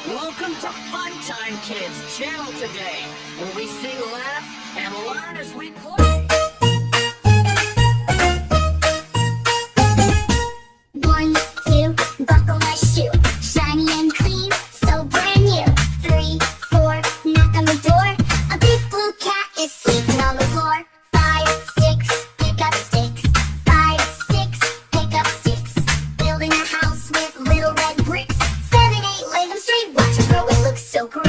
Welcome to Funtime Kids channel today, where we sing, laugh, and learn as we play. 1, 2, buckle my shoe. Shiny and clean, so brand new. 3, 4, knock on the door. A big blue cat is sleeping on the floor. 5, 6, pick up sticks. 5, 6, pick up sticks. Building a house with little red bricks. 7, 8, lay them straight. Watch it grow, it looks so great.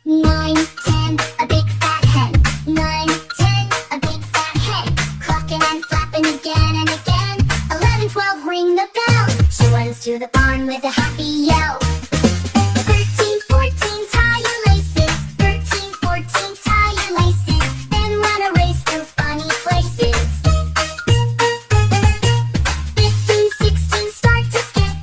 9, 10, a big fat hen. 9, 10, a big fat hen. Clucking and flapping again and again. 11, 12, ring the bell. She runs to the barn with a happy yell. 13, 14, tie your laces. 13, 14, tie your laces. Then run a race through funny places. 15, 16, start to skip.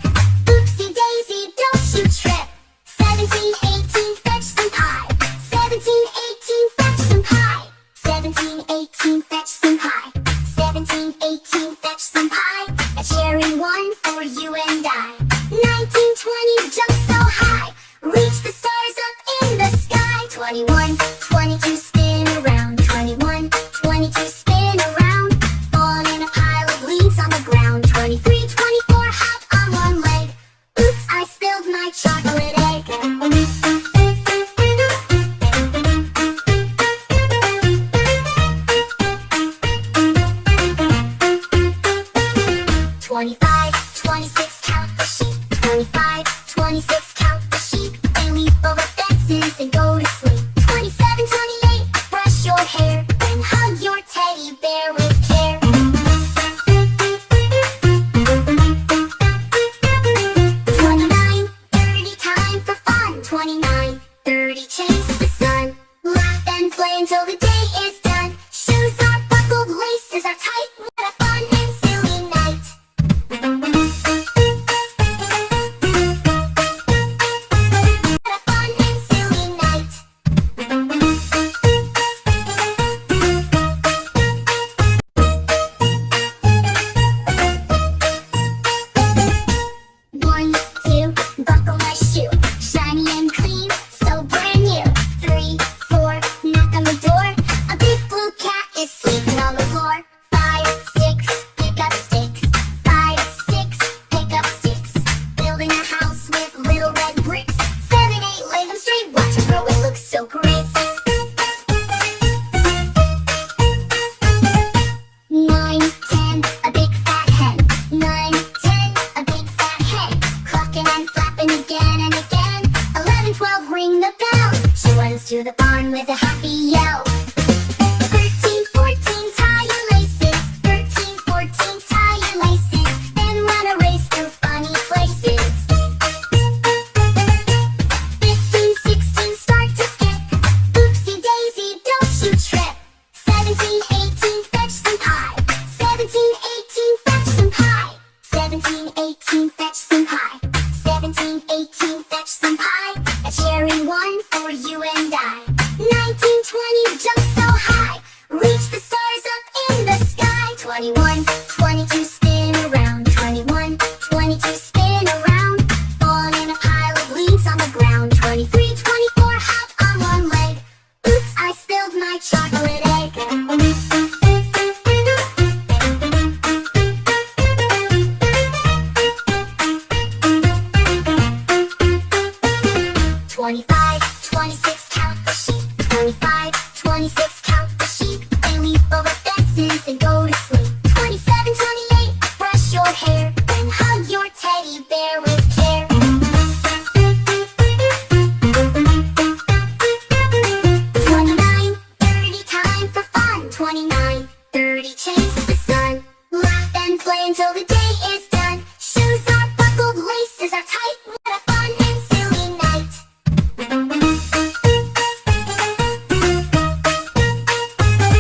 Oopsie daisy, don't you trip. 17, 18, fetch some pie. 17, 18, fetch some pie. 17, 18, fetch some pie. 17, 18, fetch some pie. A cherry one for you and I. 19, 20, jump so high. Reach the stars up in the sky. 21, 22, spin around. 21, 22, spin around. Falling in a pile of leaves on the ground. 23, 24, hop on one leg. Oops, I spilled my chocolate egg. 25, 26, count the sheep. 25, 26, count the sheep. They leap over fences and go to sleep. 27, 28, brush your hair. Then hug your teddy bear with care. 29, 30, time for fun. 29, 30, chase the sun. Laugh and play until the day is done. Shoes are buckled, laces are tight. What a fun and silly night. What a fun and silly night. 1, 2, buckle my shoe. Shiny and clean, so brand new. 3, 4, knock on the door. A big blue cat is sleeping on the floor. 5, 6, pick up sticks. 5, 6, pick up sticks. Building a house with little red bricks. 7, 8, lay them straight. Watch it grow, it looks so great. 9, 10, a big fat hen. 9, 10, a big fat hen. Clucking and flapping again and again. 11, 12, ring the bell. She runs to the barn with a happy yell. 13, 14, tie your laces. 13, 14, tie your laces. Then run a race through funny places. 15, 16, start to skip. Oopsie daisy, don't you trip. 17, 18, fetch some pie. 17, 18, fetch some pie. 17, 18, fetch some pie. 17, 18,